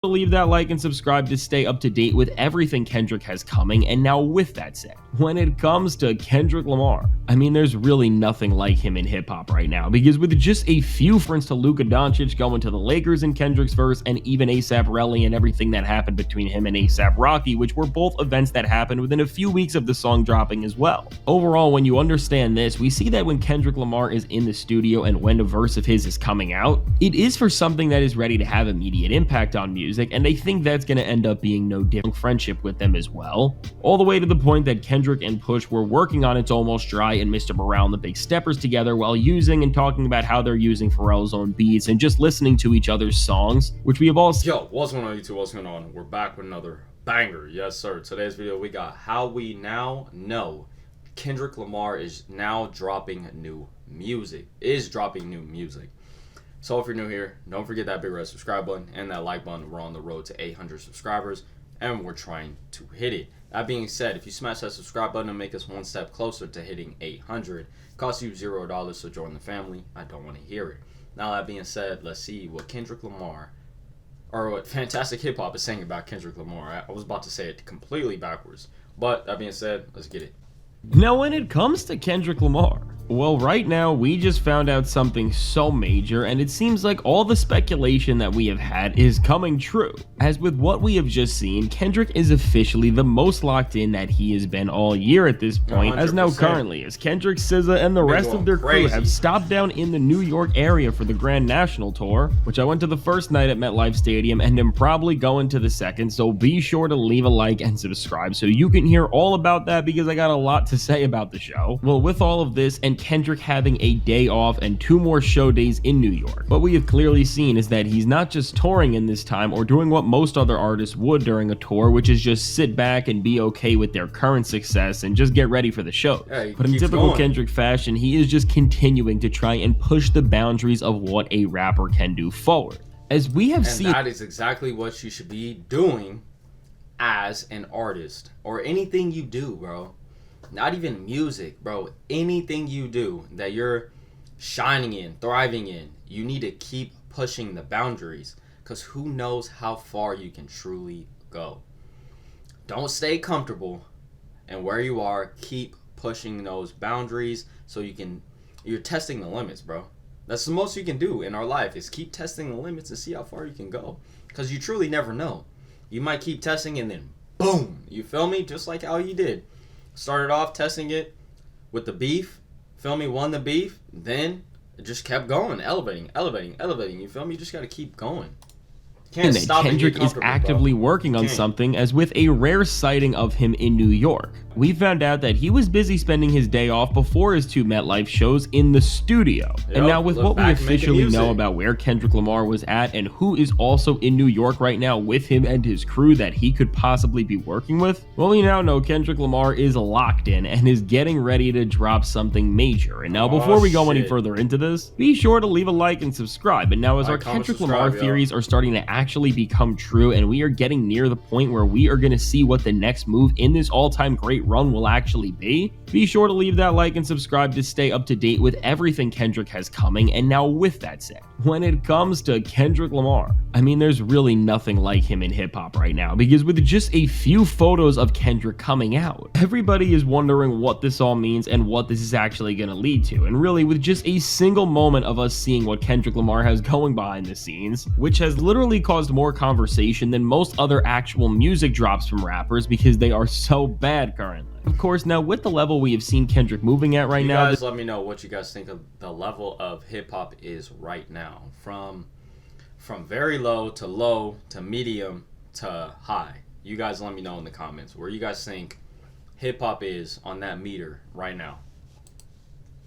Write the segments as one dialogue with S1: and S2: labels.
S1: Leave that like and subscribe to stay up to date with everything Kendrick has coming. And now with that said, when it comes to Kendrick Lamar, I mean, there's really nothing like him in hip-hop right now, because with just a few friends to Luka Doncic going to the Lakers in Kendrick's verse, and even A$AP Rocky and everything that happened between him and A$AP Rocky, which were both events that happened within a few weeks of the song dropping as well. Overall, when you understand this, we see that when Kendrick Lamar is in the studio and when a verse of his is coming out, it is for something that is ready to have immediate impact on music, and I think that's going to end up being no different friendship with them as well. All the way to the point that Kendrick and Push were working on It's Almost Dry and Mr. Morale and the Big Steppers together while using and talking about how they're using Pharrell's own beats and just listening to each other's songs, which we have all seen.
S2: Yo, what's going on YouTube? What's going on? We're back with another banger. Yes, sir. Today's video, we got how we now know Kendrick Lamar is now dropping new music. So if you're new here, don't forget that big red subscribe button and that like button. We're on the road to 800 subscribers, and we're trying to hit it. That being said, if you smash that subscribe button and make us one step closer to hitting 800, it costs you $0, so join the family. I don't want to hear it. Now that being said, let's see what Kendrick Lamar, or what Fantastic Hip Hop is saying about Kendrick Lamar. I was about to say it completely backwards, but that being said, let's get it.
S1: Now, when it comes to Kendrick Lamar, well, right now we just found out something so major, and it seems like all the speculation that we have had is coming true. As with what we have just seen, Kendrick is officially the most locked in that he has been all year at this point, 100%. As now currently, as Kendrick, SZA, and the rest of their crew have stopped down in the New York area for the Grand National Tour, which I went to the first night at MetLife Stadium and am probably going to the second, so be sure to leave a like and subscribe so you can hear all about that, because I got a lot to say about the show. Well, with all of this and Kendrick having a day off and 2 more show days in New York, what we have clearly seen is that he's not just touring in this time or doing what most other artists would during a tour, which is just sit back and be okay with their current success and just get ready for the show. But in typical Kendrick fashion, he is just continuing to try and push the boundaries of what a rapper can do forward. As we have seen,
S2: that is exactly what you should be doing as an artist, or anything you do, bro. Not even music, bro. Anything you do that you're shining in, thriving in, you need to keep pushing the boundaries, because who knows how far you can truly go. Don't stay comfortable, and where you are, keep pushing those boundaries so you're testing the limits, bro. That's the most you can do in our life, is keep testing the limits and see how far you can go, because you truly never know. You might keep testing and then boom, you feel me? Just like how you did. Started off testing it with the beef, feel me, won the beef, then it just kept going, elevating, you feel me? You just got to keep going.
S1: And that Kendrick is actively working on something, as with a rare sighting of him in New York. We found out that he was busy spending his day off before his 2 MetLife shows in the studio. And now with what we officially know about where Kendrick Lamar was at and who is also in New York right now with him and his crew that he could possibly be working with, well, we now know Kendrick Lamar is locked in and is getting ready to drop something major. And now before we go any further into this, be sure to leave a like and subscribe. And now as our Kendrick Lamar theories are starting to actually become true, and we are getting near the point where we are going to see what the next move in this all-time great run will actually be sure to leave that like and subscribe to stay up to date with everything Kendrick has coming. And now with that said, when it comes to Kendrick Lamar, I mean, there's really nothing like him in hip-hop right now, because with just a few photos of Kendrick coming out, everybody is wondering what this all means and what this is actually going to lead to. And really, with just a single moment of us seeing what Kendrick Lamar has going behind the scenes, which has literally caused more conversation than most other actual music drops from rappers, because they are so bad currently. Of course, now with the level we have seen Kendrick moving at right now,
S2: you guys let me know what you guys think of the level of hip-hop is right now, from very low to medium to high. You guys let me know in the comments where you guys think hip-hop is on that meter right now.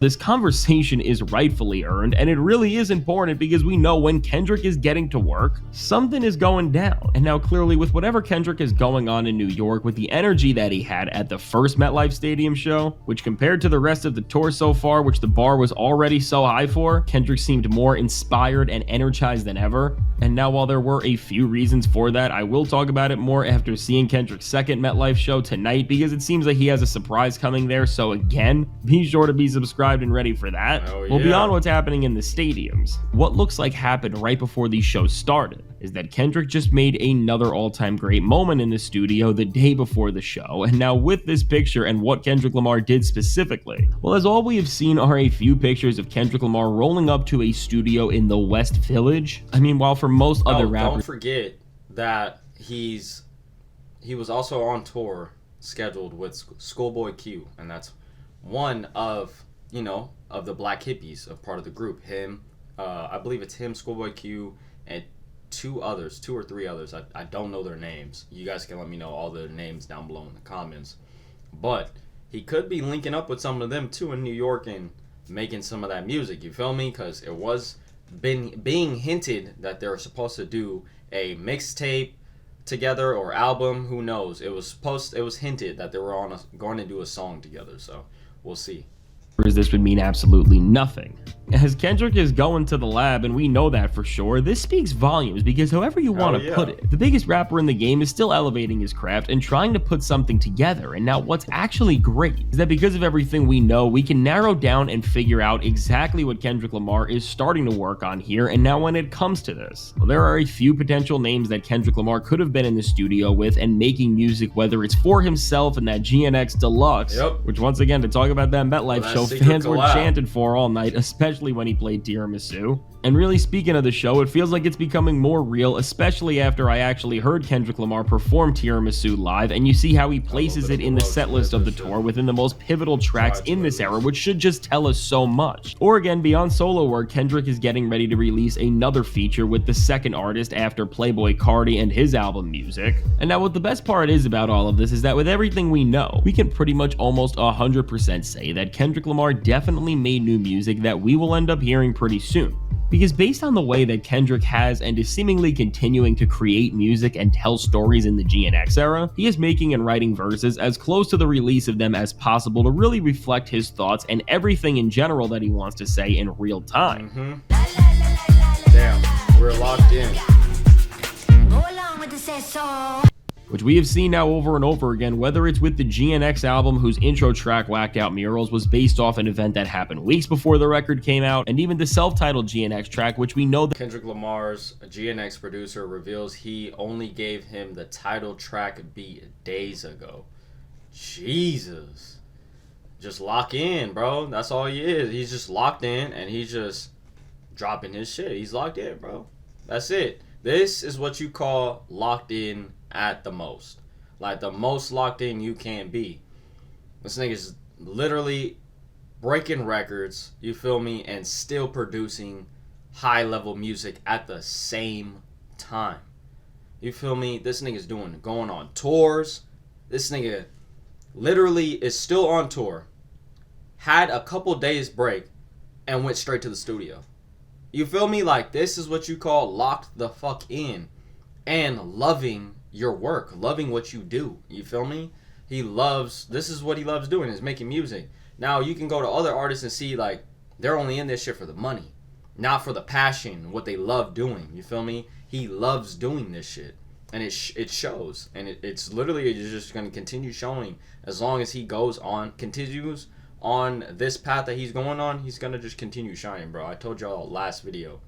S1: This conversation is rightfully earned, and it really is important, because we know when Kendrick is getting to work, something is going down. And now clearly, with whatever Kendrick is going on in New York, with the energy that he had at the first MetLife Stadium show, which compared to the rest of the tour so far, which the bar was already so high for, Kendrick seemed more inspired and energized than ever. And now while there were a few reasons for that, I will talk about it more after seeing Kendrick's second MetLife show tonight, because it seems like he has a surprise coming there. So again, be sure to be subscribed subscribed and ready for that?
S2: Oh,
S1: Well,
S2: yeah.
S1: beyond what's happening in the stadiums, what looks like happened right before these shows started is that Kendrick just made another all-time great moment in the studio the day before the show, and now with this picture and what Kendrick Lamar did specifically, well, as all we have seen are a few pictures of Kendrick Lamar rolling up to a studio in the West Village. I mean, while for most other rappers...
S2: Don't forget that he was also on tour scheduled with Schoolboy Q, and that's one of, of the black hippies, of part of the group. Him, I believe it's him, Schoolboy Q, and two or three others. I don't know their names. You guys can let me know all their names down below in the comments. But he could be linking up with some of them too in New York and making some of that music. You feel me? Because it was being hinted that they were supposed to do a mixtape together or album. Who knows? It was hinted that they were going to do a song together. So we'll see.
S1: This would mean absolutely nothing. As Kendrick is going to the lab, and we know that for sure, this speaks volumes because however you want to put it, the biggest rapper in the game is still elevating his craft and trying to put something together. And now what's actually great is that because of everything we know, we can narrow down and figure out exactly what Kendrick Lamar is starting to work on here. And now when it comes to this, well, there are a few potential names that Kendrick Lamar could have been in the studio with and making music, whether it's for himself and that GNX Deluxe, which once again, to talk about that MetLife show, fans were chanting for all night, especially when he played Tiramisu. And really, speaking of the show, it feels like it's becoming more real, especially after I actually heard Kendrick Lamar perform Tiramisu live, and you see how he places it in the set list of the tour within the most pivotal tracks in this era, which should just tell us so much. Or again, beyond solo work, Kendrick is getting ready to release another feature with the second artist after Playboi Carti and his album Music. And now what the best part is about all of this is that with everything we know, we can pretty much almost 100% say that Kendrick Lamar definitely made new music that we will end up hearing pretty soon. Because based on the way that Kendrick has and is seemingly continuing to create music and tell stories in the GNX era, he is making and writing verses as close to the release of them as possible to really reflect his thoughts and everything in general that he wants to say in real time.
S2: Damn, we're locked in.
S1: Which we have seen now over and over again, whether it's with the GNX album, whose intro track, Whacked Out Murals, was based off an event that happened weeks before the record came out, and even the self-titled GNX track, which we know that
S2: Kendrick Lamar's GNX producer reveals he only gave him the title track beat days ago. Jesus. Just lock in, bro. That's all he is. He's just locked in, and he's just dropping his shit. He's locked in, bro. That's it. This is what you call locked in at the most. Like the most locked in you can be. This nigga's literally breaking records, you feel me, and still producing high level music at the same time. You feel me? This nigga's going on tours. This nigga literally is still on tour. Had a couple days break and went straight to the studio. You feel me? Like this is what you call locked the fuck in and loving your work, loving what you do. You feel me? This is what he loves doing, is making music. Now you can go to other artists and see like they're only in this shit for the money, not for the passion, what they love doing. You feel me? He loves doing this shit, and it shows, and it's literally just going to continue showing as long as he continues on this path that he's going on. He's going to just continue shining, bro. I told y'all last video.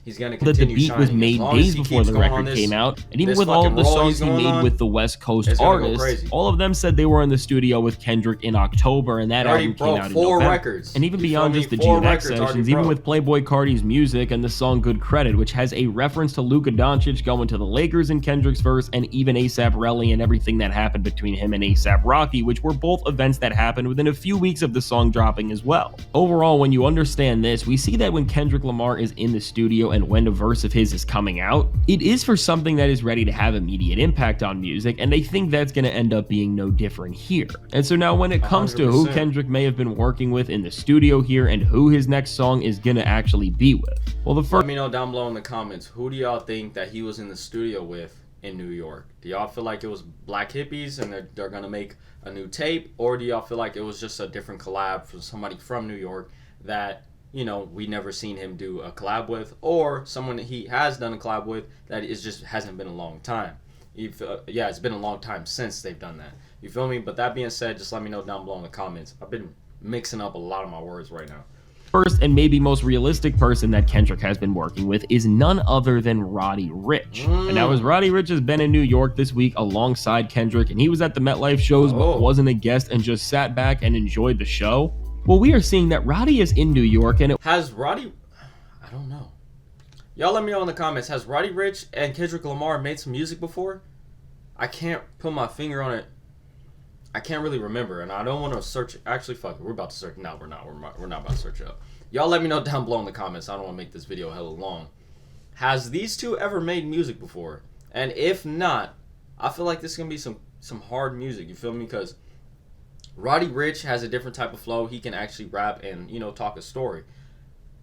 S2: He's going to continue
S1: the beat
S2: shining.
S1: was made days before the record came out, and even with all of the songs he made with the West Coast artists, all of them said they were in the studio with Kendrick in October, and that album came out in November.
S2: Records.
S1: And even beyond just the GNX sessions, even with Playboi Carti's music and the song Good Credit, which has a reference to Luka Doncic going to the Lakers in Kendrick's verse, and even A$AP Rocky and everything that happened between him and A$AP Rocky, which were both events that happened within a few weeks of the song dropping as well. Overall, when you understand this, we see that when Kendrick Lamar is in the studio and when a verse of his is coming out, it is for something that is ready to have immediate impact on music, and I think that's going to end up being no different here. And so now when it comes 100%. To who Kendrick may have been working with in the studio here and who his next song is going to actually be with, well, the first...
S2: Let me know down below in the comments, who do y'all think that he was in the studio with in New York? Do y'all feel like it was black hippies and they're going to make a new tape, or do y'all feel like it was just a different collab from somebody from New York that, you know, we never seen him do a collab with, or someone that he has done a collab with that is just hasn't been a long time? It's been a long time since they've done that. You feel me? But that being said, just let me know down below in the comments. I've been mixing up a lot of my words right now.
S1: First and maybe most realistic person that Kendrick has been working with is none other than Roddy Ricch. And now, as Roddy Ricch has been in New York this week alongside Kendrick, and he was at the MetLife shows but wasn't a guest and just sat back and enjoyed the show, well, we are seeing that Roddy is in New York, and
S2: has Roddy... I don't know. Y'all let me know in the comments, has Roddy Ricch and Kendrick Lamar made some music before? I can't put my finger on it. I can't really remember, and I don't want to search. Actually, fuck it. We're about to search. No, we're not. We're not about to search it up. Y'all let me know down below in the comments. I don't want to make this video hella long. Has these two ever made music before? And if not, I feel like this is going to be some hard music. You feel me? Because Roddy Ricch has a different type of flow. He can actually rap and, you know, talk a story.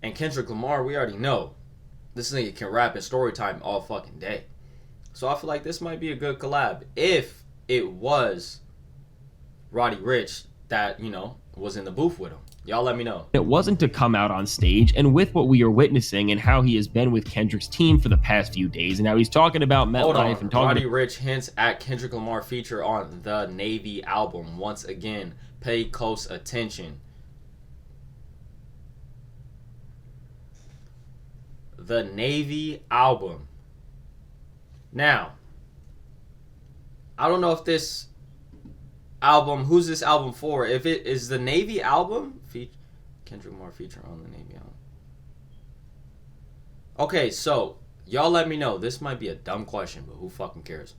S2: And Kendrick Lamar, we already know. This nigga can rap in story time all fucking day. So I feel like this might be a good collab. If it was Roddy Ricch that, you know, was in the booth with him. Y'all let me know.
S1: It wasn't to come out on stage, and with what we are witnessing and how he has been with Kendrick's team for the past few days, and now he's talking about MetLife and talking...
S2: Roddy Ricch hints at Kendrick Lamar feature on the Navy album. Once again, pay close attention. The Navy album. Now, I don't know if this album, who's this album for? If it is the Navy album, Kendrick Lamar feature on the Navy album. Okay, so y'all let me know. This might be a dumb question, but who fucking cares?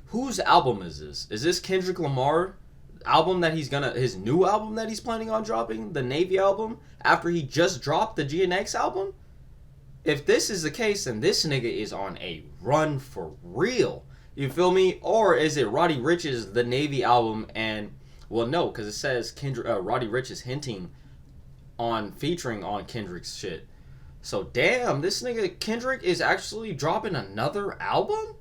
S2: Whose album is this? Is this Kendrick Lamar album that his new album that he's planning on dropping, the Navy album, after he just dropped the GNX album? If this is the case, then this nigga is on a run for real. You feel me? Or is it Roddy Ricch's The Navy album? And, well, no, because it says Roddy Ricch is hinting on featuring on Kendrick's shit. So, damn, this nigga Kendrick is actually dropping another album?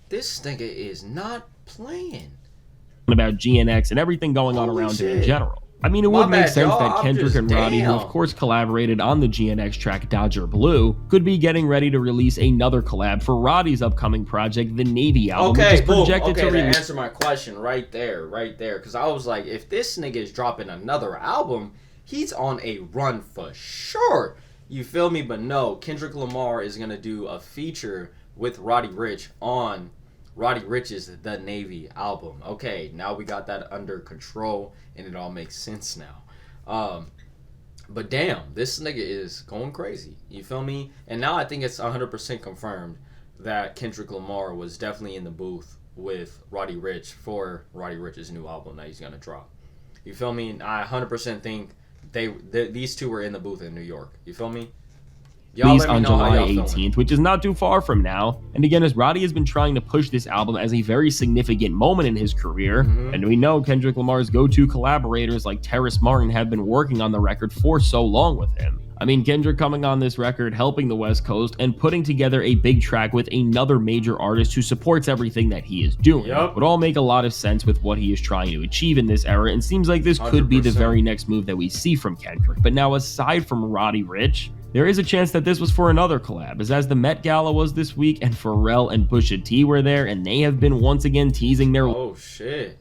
S2: This nigga is not playing.
S1: About GNX and everything going on around him in general. I mean, it would make sense that Kendrick and Roddy, who of course collaborated on the GNX track Dodger Blue, could be getting ready to release another collab for Roddy's upcoming project, the Navy album, which is projected to release.
S2: Answer my question right there. Because I was like, if this nigga is dropping another album, he's on a run for sure. You feel me? But no, Kendrick Lamar is going to do a feature with Roddy Ricch on Roddy Ricch's The Navy album. Okay, now we got that under control, and it all makes sense now. But damn, this nigga is going crazy. You feel me? And now I think it's 100% confirmed that Kendrick Lamar was definitely in the booth with Roddy Ricch for Roddy Ricch's new album that he's gonna drop. You feel me? I 100% think these two were in the booth in New York. You feel me?
S1: Released on July 18th, which is not too far from now. And again, as Roddy has been trying to push this album as a very significant moment in his career, and we know Kendrick Lamar's go-to collaborators like Terrace Martin have been working on the record for so long with him. I mean, Kendrick coming on this record, helping the West Coast, and putting together a big track with another major artist who supports everything that he is doing would all make a lot of sense with what he is trying to achieve in this era, and seems like this could be the very next move that we see from Kendrick. But now, aside from Roddy Ricch, there is a chance that this was for another collab, as the Met Gala was this week, and Pharrell and Pusha T were there, and they have been once again teasing their...
S2: Oh, shit.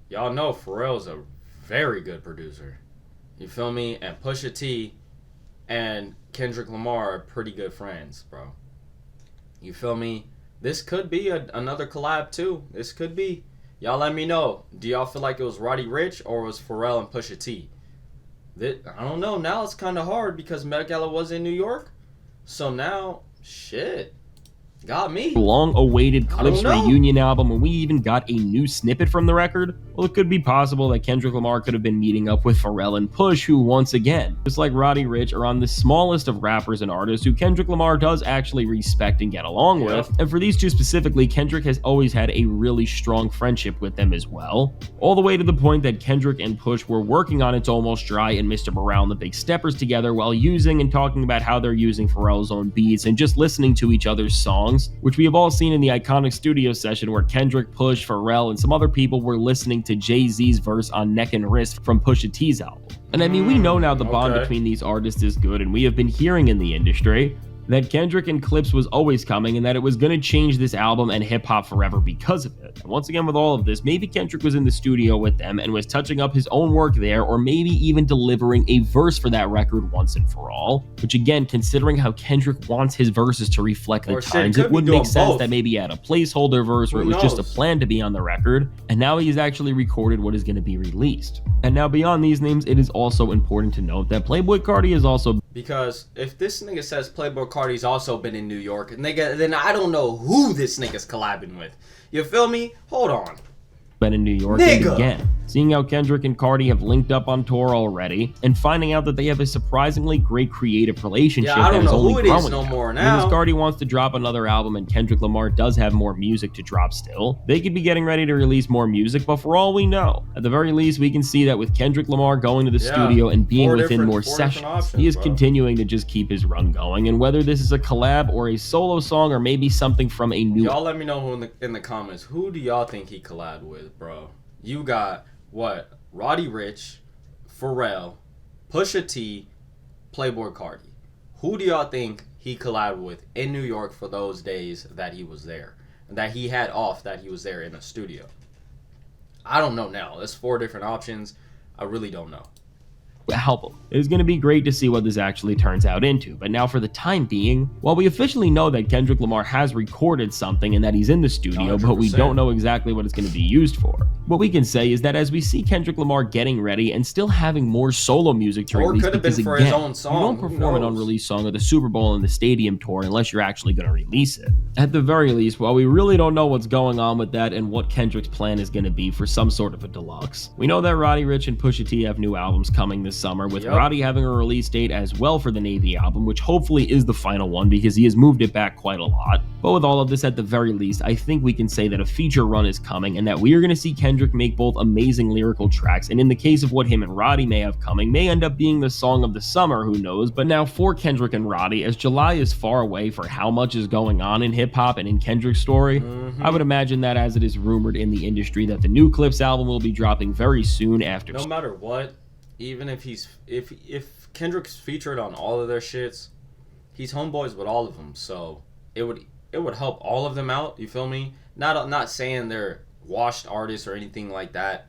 S2: Y'all know Pharrell's a very good producer. You feel me? And Pusha T and Kendrick Lamar are pretty good friends, bro. You feel me? This could be another collab, too. This could be. Y'all let me know. Do y'all feel like it was Roddy Ricch or was Pharrell and Pusha T? I don't know. Now it's kind of hard because Met Gala was in New York. So now, shit. Got me.
S1: Long-awaited Clips reunion album, and we even got a new snippet from the record. Well, it could be possible that Kendrick Lamar could have been meeting up with Pharrell and Push, who once again, just like Roddy Ricch, are on the smallest of rappers and artists who Kendrick Lamar does actually respect and get along with. And for these two specifically, Kendrick has always had a really strong friendship with them as well. All the way to the point that Kendrick and Push were working on It's Almost Dry and Mr. Morale and the Big Steppers together while using and talking about how they're using Pharrell's own beats and just listening to each other's songs, which we have all seen in the iconic studio session where Kendrick, Push, Pharrell, and some other people were listening to Jay-Z's verse on Neck and Wrist from Pusha T's album. And I mean, we know now the bond between these artists is good, and we have been hearing in the industry that Kendrick and Clips was always coming and that it was going to change this album and hip-hop forever because of it. And once again, with all of this, maybe Kendrick was in the studio with them and was touching up his own work there, or maybe even delivering a verse for that record once and for all, which again, considering how Kendrick wants his verses to reflect the times, it would make sense that maybe he had a placeholder verse or it was just a plan to be on the record, and now he's actually recorded what is going to be released. And now beyond these names, it is also important to note that Playboi Carti is also...
S2: Because if this nigga says Playboi Carti's also been in New York, nigga, then I don't know who this nigga's collabing with. You feel me? Hold on.
S1: Been in New York, and again, seeing how Kendrick and Carti have linked up on tour already, and finding out that they have a surprisingly great creative relationship that is only growing no more now. And as Carti wants to drop another album and Kendrick Lamar does have more music to drop still, they could be getting ready to release more music, but for all we know, at the very least, we can see that with Kendrick Lamar going to the studio and being within more sessions, he is continuing to just keep his run going, and whether this is a collab or a solo song or maybe something from a new...
S2: Y'all let me know in the comments, who do y'all think he collabed with, bro? You got... what? Roddy Ricch, Pharrell, Pusha T, Playboi Carti. Who do y'all think he collabed with in New York for those days that he was there? That he had off, that he was there in a studio? I don't know now. There's 4 different options. I really don't know.
S1: Help him. It is going to be great to see what this actually turns out into, but now for the time being, while we officially know that Kendrick Lamar has recorded something and that he's in the studio, 100%. But we don't know exactly what it's going to be used for. What we can say is that as we see Kendrick Lamar getting ready and still having more solo music to release, because again, his own song. You don't perform an unreleased song at the Super Bowl and the stadium tour unless you're actually going to release it. At the very least, while we really don't know what's going on with that and what Kendrick's plan is going to be for some sort of a deluxe, we know that Roddy Ricch and Pusha T have new albums coming this summer, with Roddy having a release date as well for the Navy album, which hopefully is the final one because he has moved it back quite a lot. But with all of this, at the very least, I think we can say that a feature run is coming and that we are going to see Kendrick make both amazing lyrical tracks, and in the case of what him and Roddy may have coming, may end up being the song of the summer, who knows. But now for Kendrick and Roddy, as July is far away for how much is going on in hip-hop and in Kendrick's story, I would imagine that as it is rumored in the industry that the new Clips album will be dropping very soon after.
S2: No matter what, even if if Kendrick's featured on all of their shits, he's homeboys with all of them, so it would help all of them out. You feel me? Not saying they're washed artists or anything like that,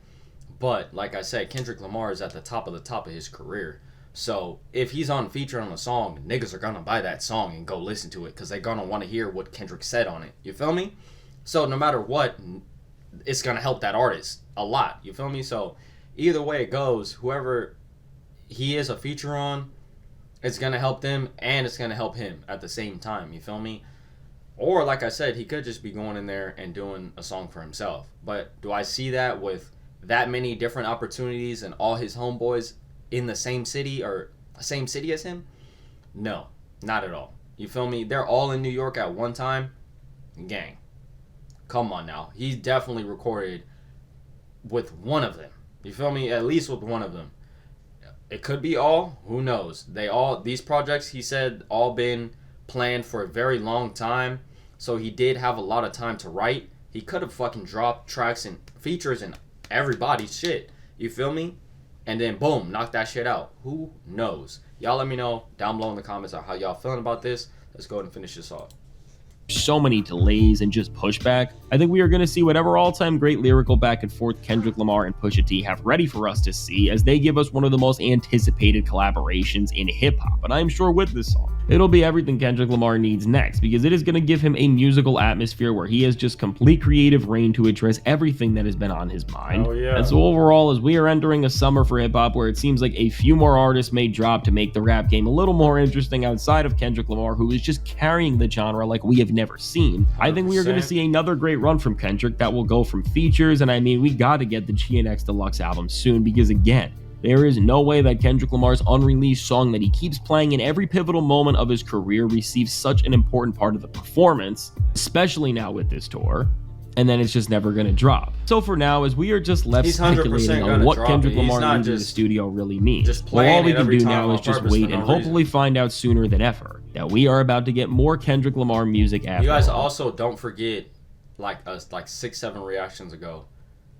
S2: but like I said, Kendrick Lamar is at the top of his career. So if he's on feature on a song, niggas are gonna buy that song and go listen to it because they're gonna want to hear what Kendrick said on it. You feel me? So no matter what, it's gonna help that artist a lot. You feel me? So either way it goes, whoever he is a feature on, it's going to help them and it's going to help him at the same time. You feel me? Or, like I said, he could just be going in there and doing a song for himself. But do I see that with that many different opportunities and all his homeboys in the same city or same city as him? No, not at all. You feel me? They're all in New York at one time. Gang. Come on now. He's definitely recorded with one of them. You feel me? At least with one of them. It could be all. Who knows? These projects, he said, all been planned for a very long time. So he did have a lot of time to write. He could have fucking dropped tracks and features and everybody's shit. You feel me? And then boom, knock that shit out. Who knows? Y'all let me know down below in the comments on how y'all feeling about this. Let's go ahead and finish this off.
S1: So many delays and just pushback, I think we are going to see whatever all-time great lyrical back and forth Kendrick Lamar and Pusha T have ready for us to see, as they give us one of the most anticipated collaborations in hip-hop. And I'm sure with this song, it'll be everything Kendrick Lamar needs next, because it is going to give him a musical atmosphere where he has just complete creative reign to address everything that has been on his mind. And so overall, as we are entering a summer for hip-hop where it seems like a few more artists may drop to make the rap game a little more interesting outside of Kendrick Lamar, who is just carrying the genre like we have never seen, 100%. I think we are going to see another great run from Kendrick that will go from features, and I mean, we got to get the GNX Deluxe album soon, because again, there is no way that Kendrick Lamar's unreleased song that he keeps playing in every pivotal moment of his career receives such an important part of the performance, especially now with this tour, and then it's just never going to drop. So for now, as we are just left speculating on what Kendrick Lamar needs in the studio really means, well, all we can do now is just wait and hopefully find out sooner than ever that we are about to get more Kendrick Lamar music after.
S2: You guys also don't forget, like 6-7 reactions ago,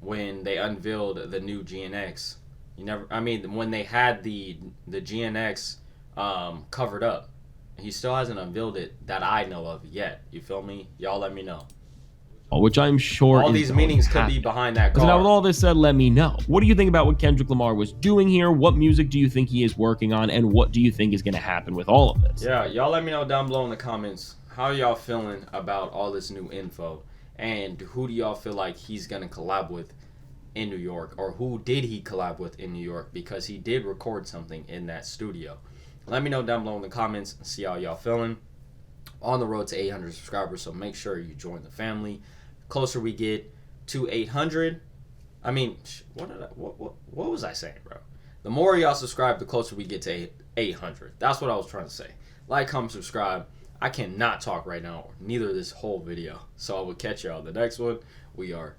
S2: when they unveiled the new GNX. When they had the GNX covered up, He still hasn't unveiled it that I know of yet. You feel me? Y'all let me know.
S1: Which I'm sure
S2: all these meanings could be behind that car.
S1: So now with all this said, let me know. What do you think about what Kendrick Lamar was doing here? What music do you think he is working on? And what do you think is going to happen with all of this?
S2: Yeah, y'all let me know down below in the comments. How y'all feeling about all this new info? And who do y'all feel like he's going to collab with in New York? Or who did he collab with in New York? Because he did record something in that studio. Let me know down below in the comments and see how y'all feeling. On the road to 800 subscribers, so make sure you join the family. Closer we get to 800. I mean, what was I saying, bro? The more y'all subscribe, the closer we get to 800. That's what I was trying to say. Like, comment, subscribe. I cannot talk right now, neither this whole video. So I will catch y'all the next one. We are